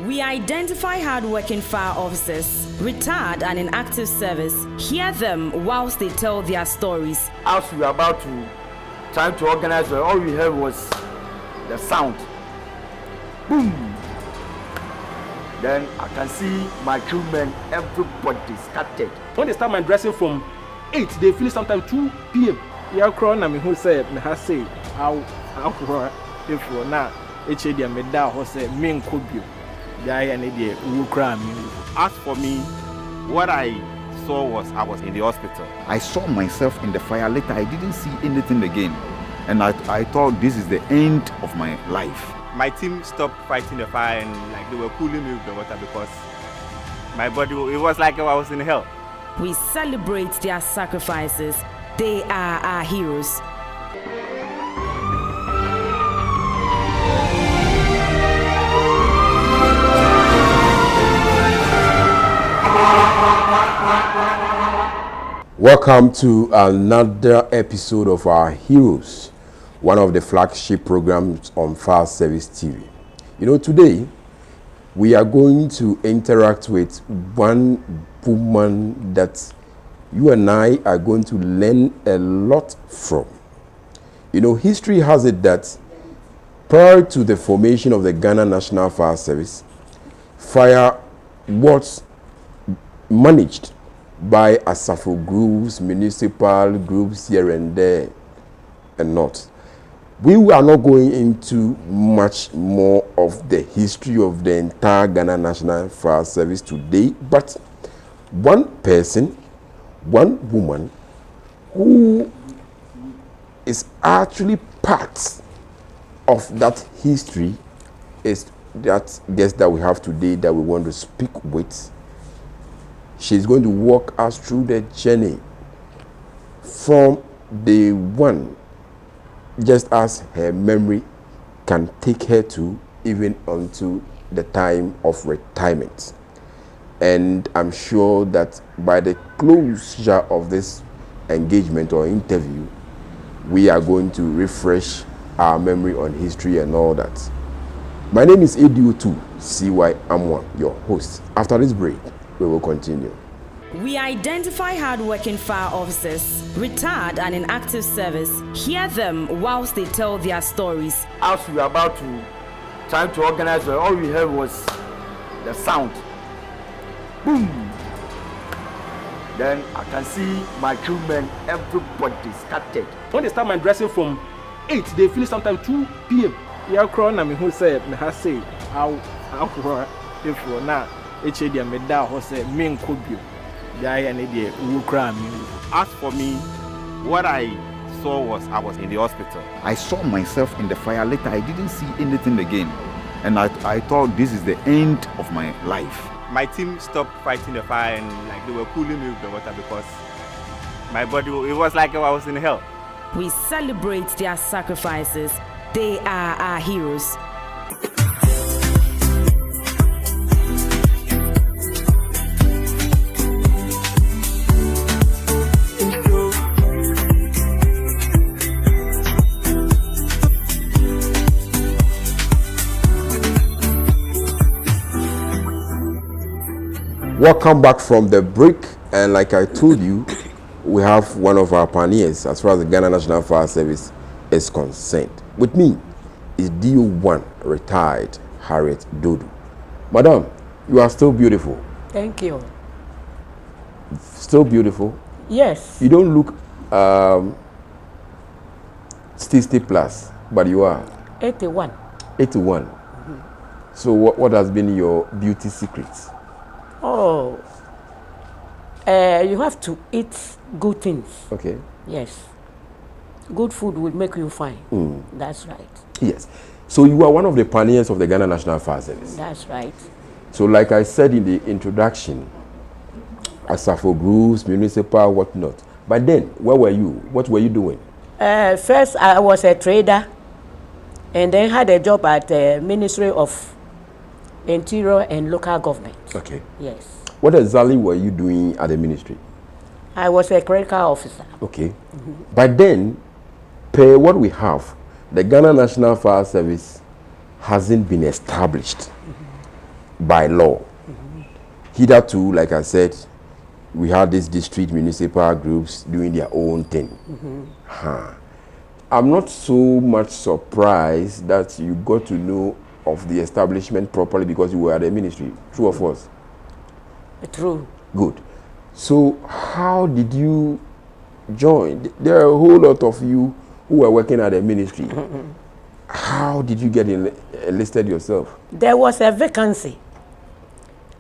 We identify hard-working fire officers, retired and in active service. Hear them whilst they tell their stories. As we were about to trying to organize, all we heard was the sound. Boom! Then I can see my crewmen, everybody scattered. When they start my dressing from 8, they finish sometime 2 p.m. Yeah, crown I mean who said me has say how if for now HAD me da who say me could be the idea who cry me. As for me, what I saw was I was in the hospital. I saw myself in the fire. Later, I didn't see anything again. And I thought this is the end of my life. My team stopped fighting the fire and like they were cooling me with the water because my body, it was like I was in hell. We celebrate their sacrifices. They are our heroes. Welcome to another episode of Our Heroes, one of the flagship programs on Fire Service TV. You know, today we are going to interact with one woman that you and I are going to learn a lot from. You know, history has it that prior to the formation of the Ghana National Fire Service, fire was managed by Asafo groups, municipal groups here and there and not. We are not going into much more of the history of the entire Ghana National Fire Service today, but one person, one woman who is actually part of that history is that guest that we have today that we want to speak with. She's going to walk us through the journey from day one, just as her memory can take her to even until the time of retirement. And I'm sure that by the closure of this engagement or interview, we are going to refresh our memory on history and all that. My name is Dodoo, CY Amwa, your host. After this break, we will continue. We identify hard-working fire officers, retired and in active service. Hear them whilst they tell their stories. As we were about to trying to organize, all we heard was the sound. Boom! Then I can see my crewmen, everybody scattered. When they start my dressing from 8, they finish sometime 2 p.m. Yeah, crown I mean who said me has say how if for now HAD me da who say me could be the idea who cry me. As for me, what I saw was I was in the hospital. I saw myself in the fire. Later, I didn't see anything again. And I thought this is the end of my life. My team stopped fighting the fire and like they were cooling me with the water because my body, it was like I was in hell. We celebrate their sacrifices. They are our heroes. Welcome back from the break, and like I told you, we have one of our pioneers as far as the Ghana National Fire Service is concerned. With me is DO1 retired Harriet Dodoo. Madam, you are still beautiful. Thank you. Still beautiful? Yes. You don't look 60 plus, but you are 81. 81. So what has been your beauty secrets? Oh, you have to eat good things. Okay. Yes. Good food will make you fine. That's right. Yes. So you are one of the pioneers of the Ghana National Fire Service. That's right. So like I said in the introduction, Asafo groups, municipal, whatnot. But then, where were you? What were you doing? First, I was a trader and then had a job at the Ministry of Interior and Local Government. Okay. Yes. What exactly were you doing at the ministry? I was a clerical officer. Okay. But then, per what we have, the Ghana National Fire Service hasn't been established. by law. Hitherto, like I said, we had these district municipal groups doing their own thing. I'm not so much surprised that you got to know of the establishment properly because you were at the ministry. True or false? True. Good. So how did you join? There are a whole lot of you who were working at the ministry. How did you get enlisted yourself? There was a vacancy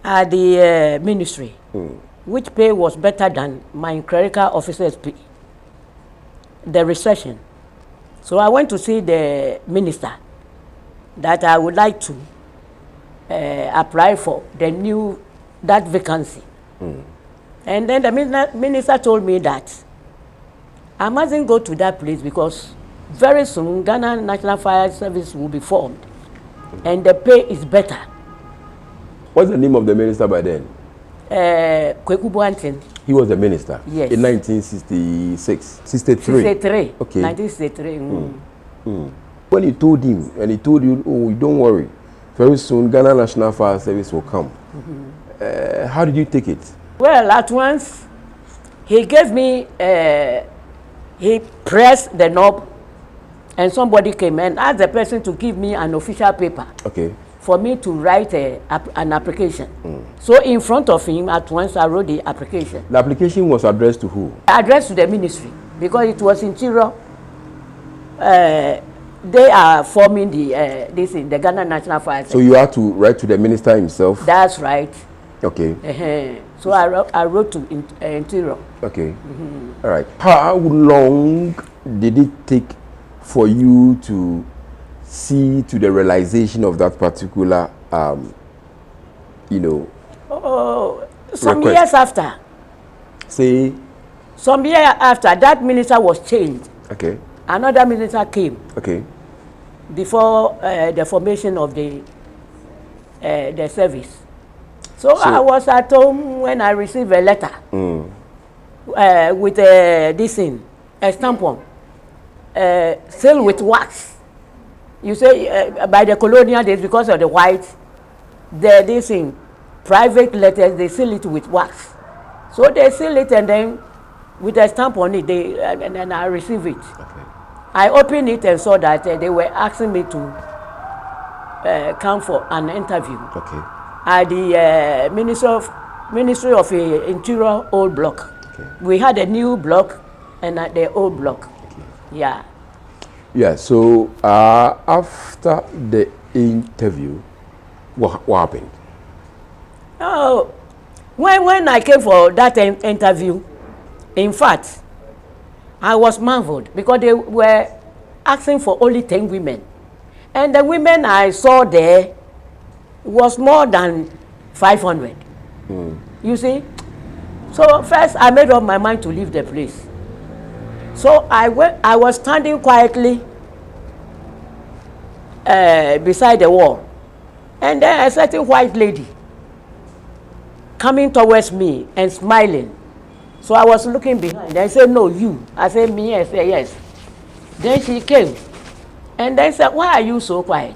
at the ministry, which pay was better than my clerical officer's pay. The recession. So I went to see the minister that I would like to apply for that vacancy. And then the minister told me that I mustn't go to that place because very soon Ghana National Fire Service will be formed and the pay is better. What's the name of the minister by then? Kweku Boantin. He was the minister? Yes. In 1966? 63? 63. Okay. 1963. When he told him, and he told you, oh, don't worry, very soon Ghana National Fire Service will come. How did you take it? Well, at once, he gave me, he pressed the knob, and somebody came and asked the person to give me an official paper. Okay. For me to write an application. So in front of him, at once I wrote the application. The application was addressed to who? Addressed to the ministry, because it was interior. They are forming the Ghana National Fire Service. So you had to write to the minister himself? That's right. Okay. So I wrote to interior. Okay. All right. How long did it take for you to see to the realization of that particular, Some request? years after. Say? Some years after, that minister was changed. Okay. Another minister came. Okay. Before the formation of the service. So I was at home when I received a letter with this thing, a stamp on, sealed with wax. You say by the colonial days, because of the white, this thing, private letters, they seal it with wax. So they seal it and then with a stamp on it, and then I receive it. Okay. I opened it and saw that they were asking me to come for an interview. Okay. At the Ministry of Interior old block. Okay. We had a new block and the old block. Okay. Yeah. Yeah, so after the interview, what happened? Oh, when I came for that interview, in fact, I was marveled because they were asking for only 10 women. And the women I saw there was more than 500. You see? So first I made up my mind to leave the place. So I was standing quietly beside the wall. And then a certain white lady coming towards me and smiling. So I was looking behind. I said, no, you. I said, me. I said, yes. Then she came. And then said, why are you so quiet?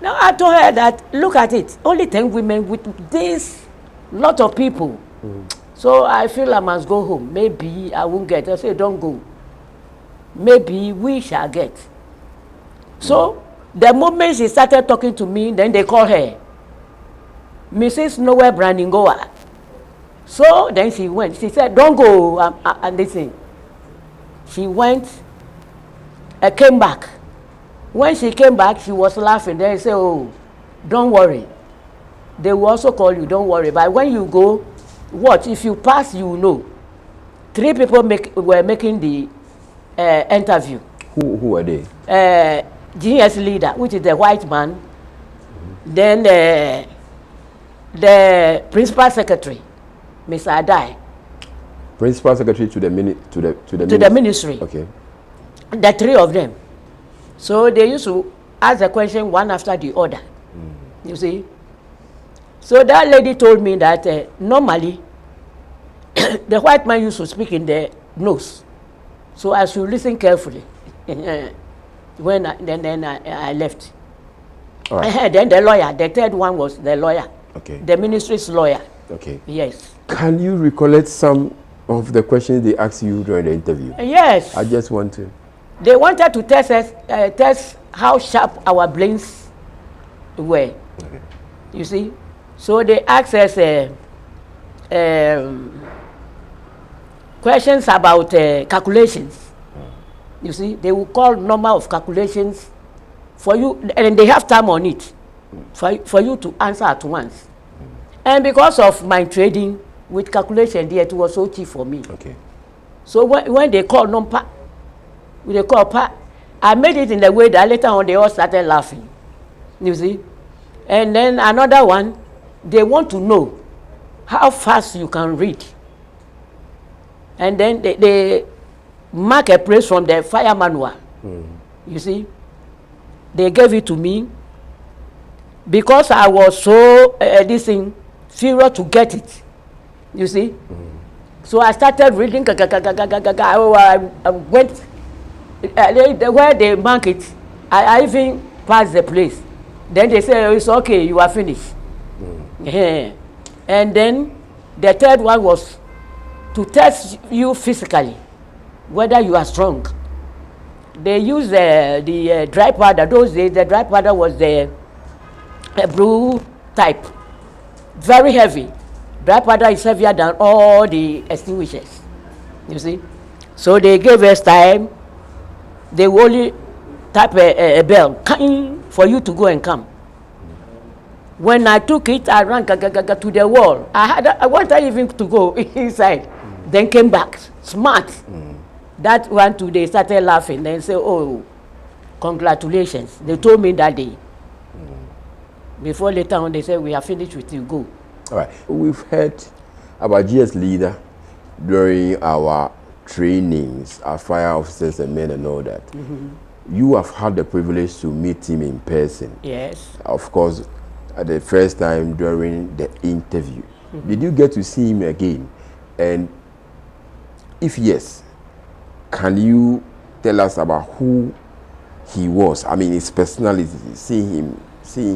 Now I told her that, look at it. Only 10 women with this lot of people. So I feel I must go home. Maybe I won't get. I said, don't go. Maybe we shall get. So the moment she started talking to me, then they called her Mrs. Noel Brandingoa. So then she went. She said, don't go and listen. She went and came back. When she came back, she was laughing. Then I said, oh, don't worry. They will also call you, don't worry. But when you go, watch. If you pass, you will know. 3 people were making the interview. Who were they? GS leader, which is the white man. Then the principal secretary, Mr. Adai. Principal secretary to the ministry. Okay. The 3 of them. So they used to ask the question one after the other. You see? So that lady told me that normally the white man used to speak in the nose. So I should listen carefully. When I left. All right. Then the lawyer, the third one was the lawyer, Okay. the ministry's lawyer. Okay. Yes. Can you recollect some of the questions they asked you during the interview? Yes. I just want to. They wanted to test us, test how sharp our brains were. Okay. You see, so they asked us questions about calculations. You see, they will call number of calculations for you, and they have time on it for you to answer at once. And because of my trading with calculation, it was so cheap for me. Okay. So when they call number, they call pa, I made it in the way that later on they all started laughing. You see, and then another one, they want to know how fast you can read. And then they mark a place from the fire manual. You see, they gave it to me because I was so furious to get it. You see, so I started reading. I went where they mark it. I even passed the place. Then they say, oh, it's okay, you are finished. And then the third one was to test you physically, whether you are strong. They use the dry powder. Those days, the dry powder was the blue type, very heavy. Dry powder is heavier than all the extinguishers. You see, so they gave us time. They only tap a bell for you to go and come. When I took it, I ran to the wall. I wanted even to go inside, then came back smart. That one too, they started laughing. Then say, "Oh, congratulations!" They told me that day. Before later on, they said, "We are finished with you. Go." All right. We've heard about GS leader during our trainings, our fire officers and men and all that. You have had the privilege to meet him in person. Yes. Of course, at the first time during the interview. Did you get to see him again? And if yes, can you tell us about who he was? I mean, his personality, seeing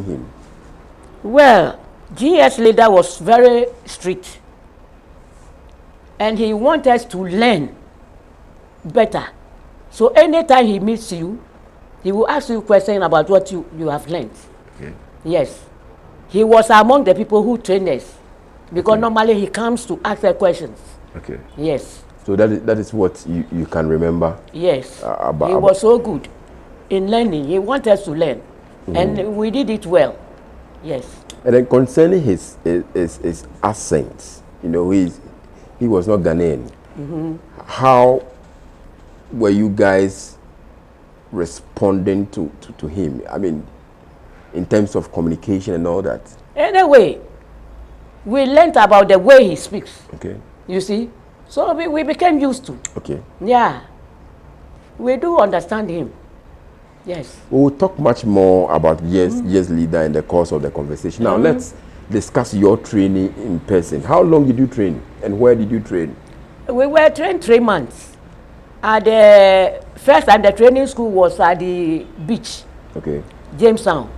him. Well, GS leader was very strict, and he wants us to learn better. So anytime he meets you, he will ask you questions about what you have learned. Okay. Yes. He was among the people who trained us, because normally he comes to ask the questions. Okay. Yes. So that is what you can remember. Yes. He was so good in learning. He wanted us to learn, and we did it well. Yes. And then concerning his accent, you know, he was not Ghanaian. How were you guys responding to him? I mean, in terms of communication and all that. Anyway, we learned about the way he speaks. Okay. You see, so we became used to. Okay. Yeah, we do understand him. Yes. We will talk much more about yes leader in the course of the conversation. Now let's discuss your training in person. How long did you train, and where did you train? We were trained 3 months. At the first time, the training school was at the beach. Okay. Jamestown.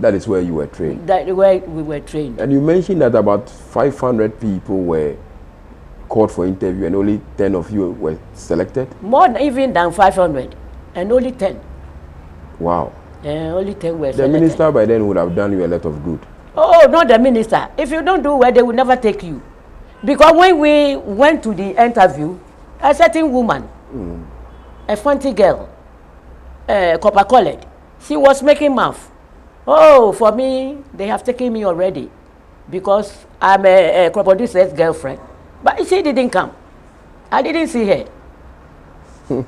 That is where you were trained. That where we were trained. And you mentioned that about 500 people were called for interview, and only 10 of you were selected. More even than 500, and only 10. Wow. Only 10 were The selected. minister by then would have done you a lot of good. Oh, not the minister. If you don't do well, they will never take you. Because when we went to the interview, a certain woman, a funny girl, copper colored, she was making mouth. Oh, for me, they have taken me already, because I'm a producer's girlfriend. But she didn't come. I didn't see her.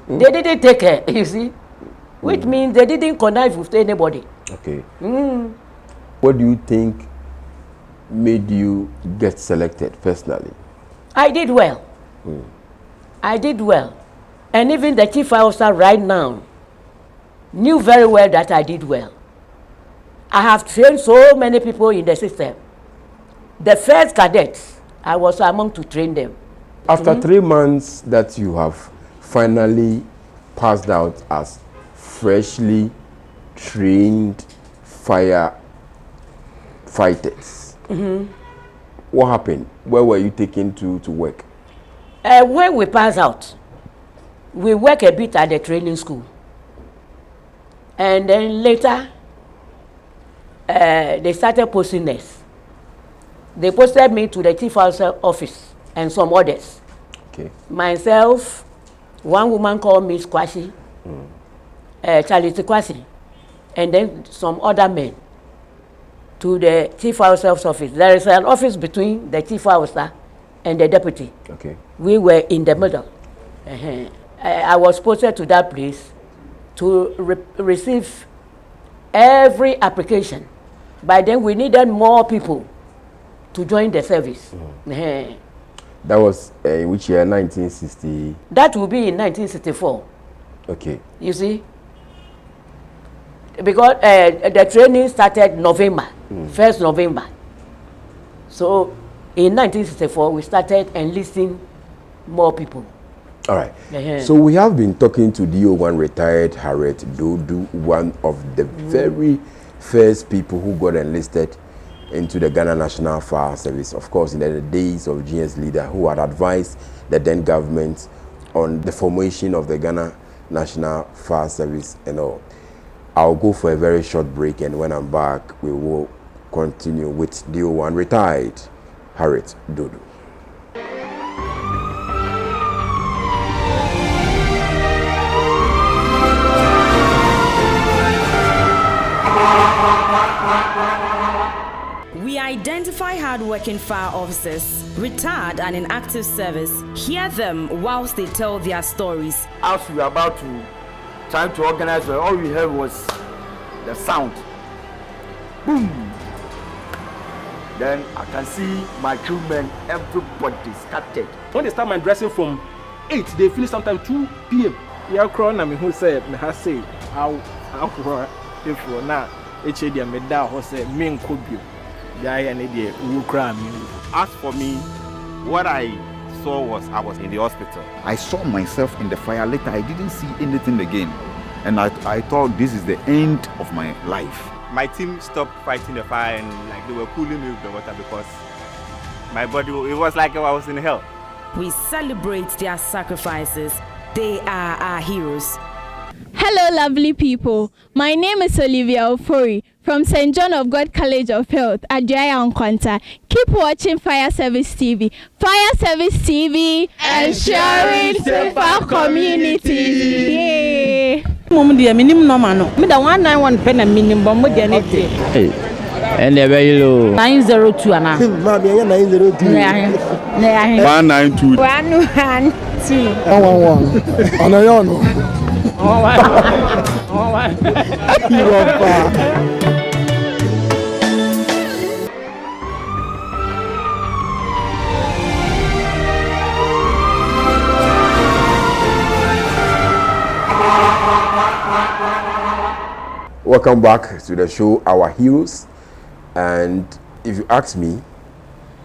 They didn't take her, you see, which means they didn't connive with anybody. Okay. What do you think made you get selected personally? I did well. I did well. And even the chief officer right now knew very well that I did well. I have trained so many people in the system. The first cadets, I was among to train them. After 3 months that you have finally passed out as freshly trained firefighters. What happened? Where were you taken to work? When we pass out, we work a bit at the training school. And then later, they started posting us. They posted me to the chief office and some others. Okay. Myself, one woman called me Squashy, Charlie Squashy, and then some other men to the chief officer's office. There is an office between the chief officer and the deputy. Okay. We were in the middle. I was posted to that place to receive every application. By then, we needed more people to join the service. That was in which year? 1960? That will be in 1964. Okay. You see? Because the training started November, 1st November. So in 1964, we started enlisting more people. All right. So we have been talking to DO1 retired Harriet Dodoo, one of the very first people who got enlisted into the Ghana National Fire Service, of course, in the days of GS leader, who had advised the then government on the formation of the Ghana National Fire Service and all. I'll go for a very short break, and when I'm back, we will continue with DO1 retired Harriet Dodoo. We identify hard-working fire officers, retired and in active service. Hear them whilst they tell their stories. As we were about to try to organize, all we heard was the sound. Boom! Then I can see my crewmen, everybody scattered. When they start my dressing from 8, they finish sometimes 2 p.m. Yeah, crown na me who said me has say I'll crow if for now. HAD me da ho say me nkobio. As for me, what I saw was I was in the hospital. I saw myself in the fire. Later, I didn't see anything again. And I thought this is the end of my life. My team stopped fighting the fire and like they were cooling me with the water because my body, it was like I was in hell. We celebrate their sacrifices. They are our heroes. Hello, lovely people. My name is Olivia Ofori from St. John of God College of Health at Jaya Nkwanta. Keep watching Fire Service TV. Fire Service TV, ensuring safer communities. Yay! Mom dear, minimum no man. Me da 191 pen and minimum mo dear net. And they're very low. 902 ana. Mama, 902. 192. 112. 111. Onoyono. Oh, Welcome back to the show, Our Heroes. And if you ask me,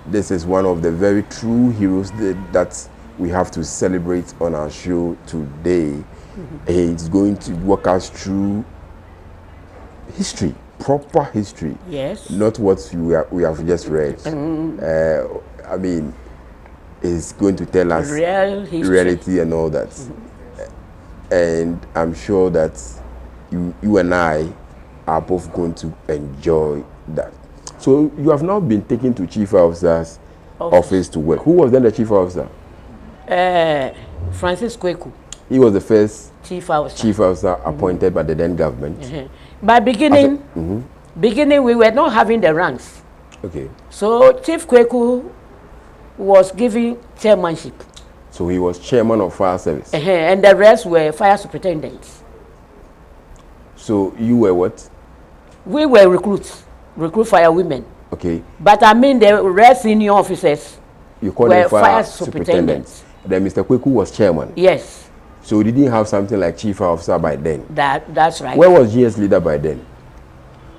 this is one of the very true heroes that we have to celebrate on our show today. It's going to walk us through history, proper history. Yes. Not what we have just read. I mean, it's going to tell us Real history. reality and all that. And I'm sure that you and I are both going to enjoy that. So you have now been taken to Chief Officer's office to work. Who was then the Chief Officer? Francis Kweku. He was the first Chief Officer appointed by the then government. By beginning, we were not having the ranks. Okay. So Chief Kweku was given chairmanship. So he was chairman of fire service. And the rest were fire superintendents. So you were what? We were recruit fire women. Okay. But I mean the rest senior officers you call them fire superintendents. Then Mr. Kweku was chairman. Yes. So he didn't have something like chief officer by then. That's right. Where was GS leader by then?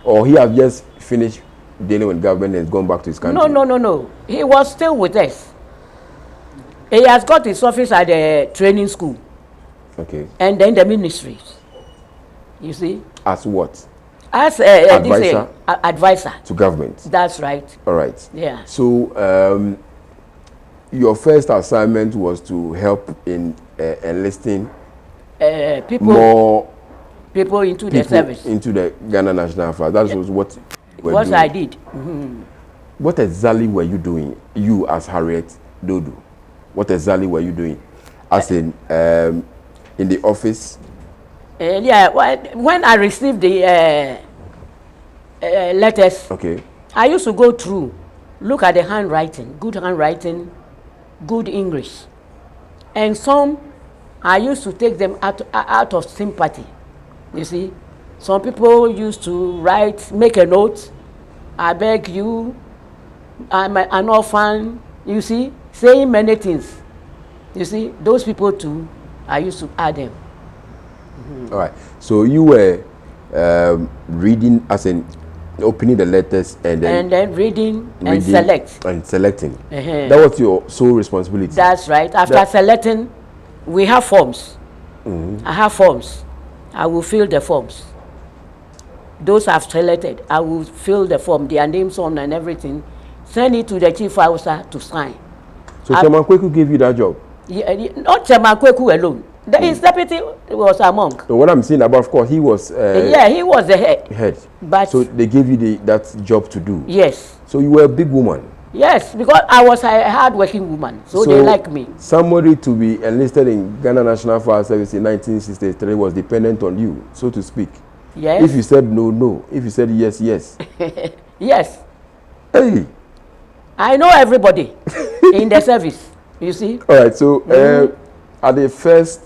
Or he have just finished dealing with government and gone back to his country? No. He was still with us. He has got his office at the training school. Okay. And then the ministries. You see? as what? As advisor? Advisor. To government? That's right. All right. Yeah. So your first assignment was to help in enlisting more people into the service. Into the Ghana National Force. That was what you were doing. I did. Mm-hmm. What exactly were you doing, you as Harriet Dodoo? What exactly were you doing? As in the office? Yeah, when I received the letters, okay, I used to go through, look at the handwriting, good English. And some, I used to take them out of sympathy. You see, some people used to make a note, I beg you, I'm an orphan, you see, saying many things. You see, those people too, I used to add them. Mm-hmm. All right. So you were reading, as in opening the letters and then reading and selecting. That was your sole responsibility. That's right. After selecting, we have forms. Mm-hmm. I have forms. I will fill the forms. Those I've selected, I will fill the form, their names on and everything. Send it to the chief officer to sign. So Chairman Kweku gave you that job? Yeah, not Chairman Kweku alone. His deputy was a monk. So what I'm saying about, of course, he was. He was the head. But so they gave you that job to do. Yes. So you were a big woman. Yes, because I was a hard-working woman, so they like me. Somebody to be enlisted in Ghana National Fire Service in 1963 was dependent on you, so to speak. Yes. If you said no, no. If you said yes, yes. Yes. Hey. I know everybody in the service. You see. All right. So at the first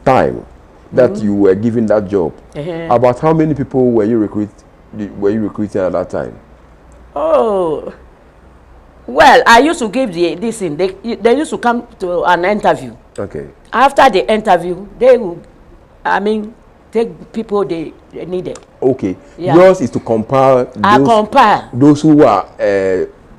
time that you were given that job, about how many people were you recruiting at that time? Oh. Well, I used to give this thing. They used to come to an interview. Okay. After the interview, they would, take people they needed. Okay. Yeah. Yours is to compile those who are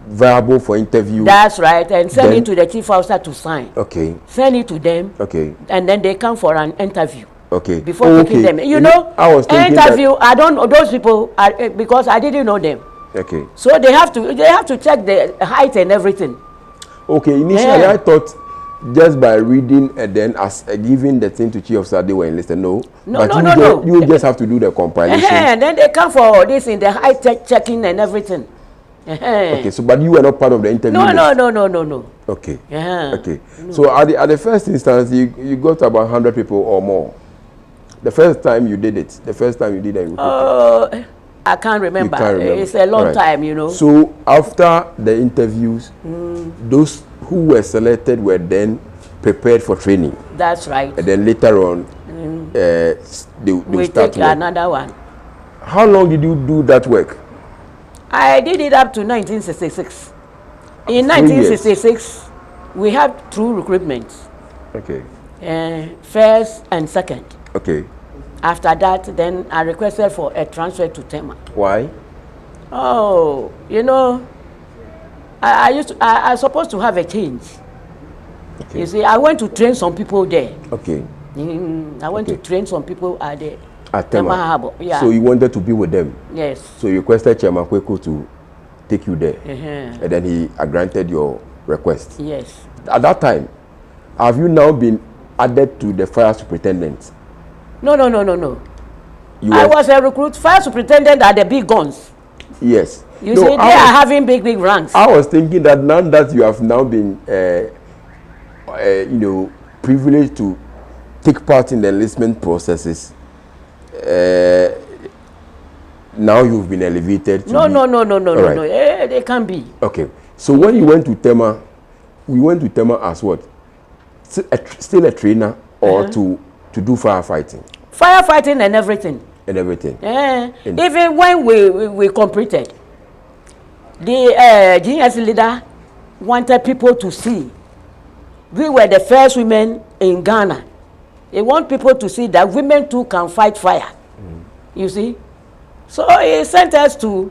viable for interview. That's right. And send it to the chief officer to sign. Okay. Send it to them. Okay. And then they come for an interview. Okay. Before taking them. You know, I was interview, I don't know those people because I didn't know them. Okay. So they have to check the height and everything. Okay. Initially, I thought just by reading and then as giving the thing to chief officer they were enlisted. No. You just have to do the compilation. And then they come for this in the height checking and everything. Okay. So, but you were not part of the interview. No. Okay. Okay. So at the first instance, you got about 100 people or more. The first time you did it. The first time you did it. I can't remember. It's a long time, you know. So after the interviews, those who were selected were then prepared for training. That's right. And then later on, they start take another one. How long did you do that work? I did it up to 1966. In 1966, we had 2 recruitments. Okay. First and second. Okay. After that, then I requested for a transfer to Tema. Why? Oh, you know, I was supposed to have a change. Okay. You see, I went to train some people there. Okay. I went to train some people at the Tema Harbor. Yeah. So you wanted to be with them? Yes. So you requested Chairman Kweku to take you there. And then he granted your request. Yes. At that time, have you now been added to the fire superintendent? No. I was a recruit fire superintendent at the big guns. Yes. You see, they are having big ranks. I was thinking that now that you have now been, privileged to take part in the enlistment processes, now you've been elevated to No. They can't be. Okay. So when you went to Tema, we went to Tema as what? Still a trainer or to do firefighting? Firefighting and everything. Even when we completed, the GS leader wanted people to see. We were the first women in Ghana. They want people to see that women too can fight fire. You see? So he sent us to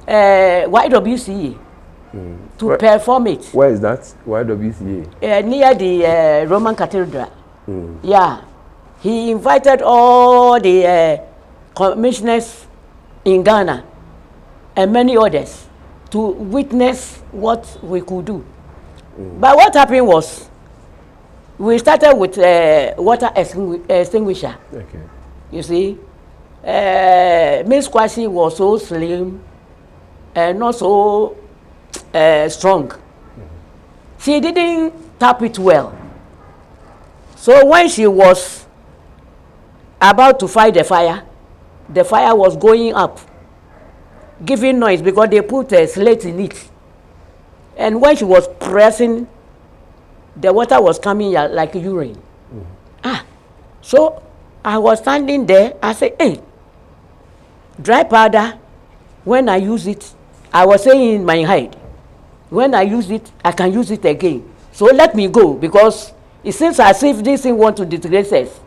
YWCA to perform it. Where is that? YWCA? Near the Roman Cathedral. Yeah. He invited all the commissioners in Ghana and many others to witness what we could do. But what happened was, we started with water extinguisher. Okay. You see, Miss Kwasi was so slim and not so strong. She didn't tap it well. So when she was about to fight the fire was going up, giving noise because they put a slate in it. And when she was pressing, the water was coming like urine. So I was standing there. I said, hey, dry powder, when I use it, I was saying in my head, when I use it, I can use it again. So let me go, because it seems as if this thing wants to disgrace us.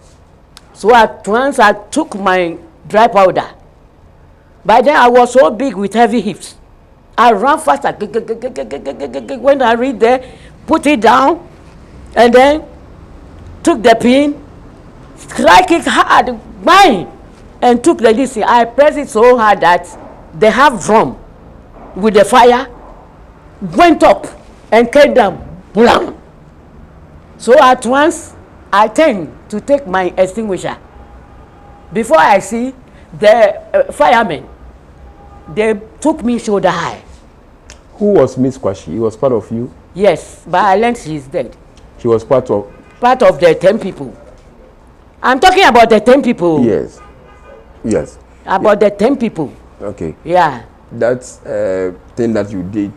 So at once I took my dry powder. By then I was so big with heavy hips. I ran faster. When I reached there, put it down, and then took the pin, strike it hard, bang, and took the this thing. I pressed it so hard that the half drum with the fire went up and came down. Blam. So at once I turned to take my extinguisher. Before I see the firemen, they took me shoulder high. Who was Miss Kwashi? He was part of you? Yes, but I learned she is dead. She was part of the 10 people. I'm talking about the 10 people. Yes. Yes. About the 10 people. Okay. Yeah. That thing that you did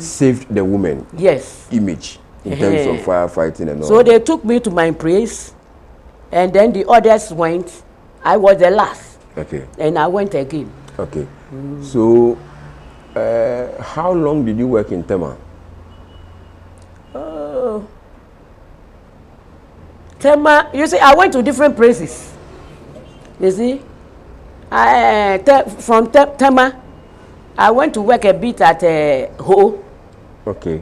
saved the woman. Yes. Image in terms of firefighting and all. So they took me to my place, and then the others went. I was the last. Okay. And I went again. Okay. So, how long did you work in Tema? Tema, you see, I went to different places. You see, from Tema, I went to work a bit at Ho. Okay.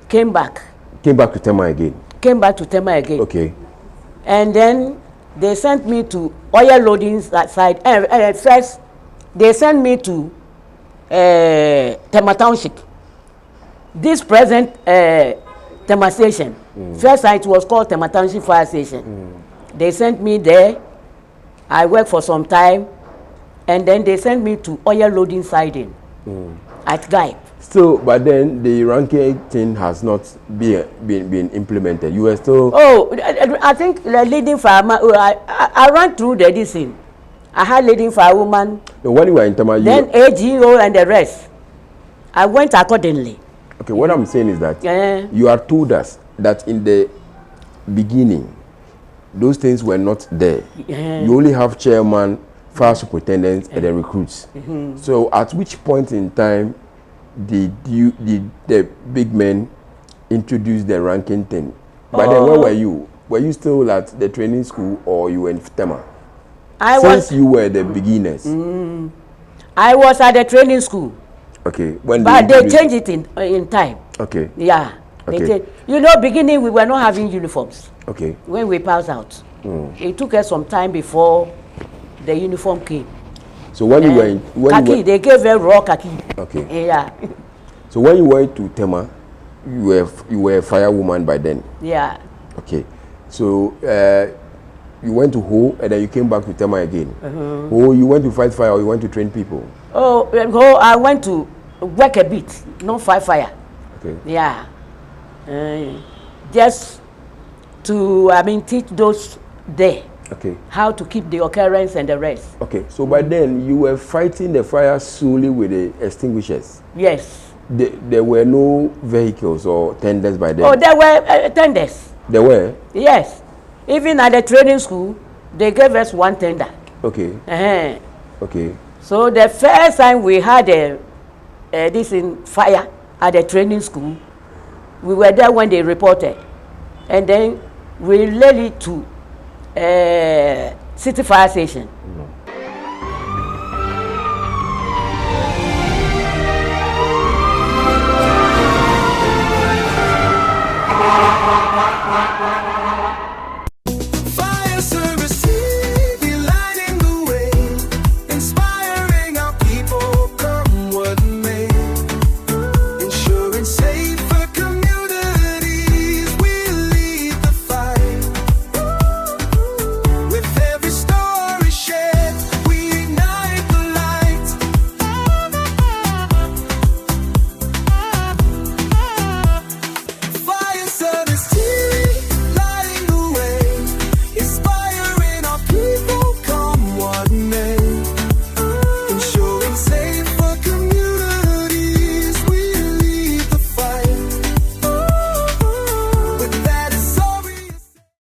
Came back. Came back to Tema again. Came back to Tema again. Okay. And then they sent me to oil loading side. First, they sent me to Tema Township. This present Tema Station. First, it was called Tema Township Fire Station. They sent me there. I worked for some time, and then they sent me to oil loading siding at Gaip. So, but then the ranking thing has not been implemented. You were still. Oh, I think the leading fireman. I ran through the thing. I had leading firewoman. When you were in Tema, then AGO and the rest. I went accordingly. Okay, what I'm saying is that you are told us that in the beginning, those things were not there. You only have chairman, fire superintendents, and then recruits. So, at which point in time did the big men introduce the ranking thing? But then, where were you? Were you still at the training school, or you were in Tema? Since you were the beginners. I was at the training school. Okay. But they changed it in time. Okay. Yeah. Okay. You know, beginning we were not having uniforms. Okay. When we passed out, it took us some time before the uniform came. So when you were in khaki, they gave a raw khaki. Okay. Yeah. So when you went to Tema, you were a firewoman by then. Yeah. Okay. So you went to Ho, and then you came back to Tema again. Ho, you went to fight fire, or you went to train people? Oh, I went to work a bit, not fight fire. Okay. Yeah. Just to, teach those there. Okay. How to keep the occurrence and the rest. Okay. So by then, you were fighting the fire solely with the extinguishers? Yes. There were no vehicles or tenders by then? Oh, there were tenders. There were? Yes. Even at the training school, they gave us one tender. Okay. Okay. So the first time we had this in fire at the training school, we were there when they reported. And then we led it to City Fire Station.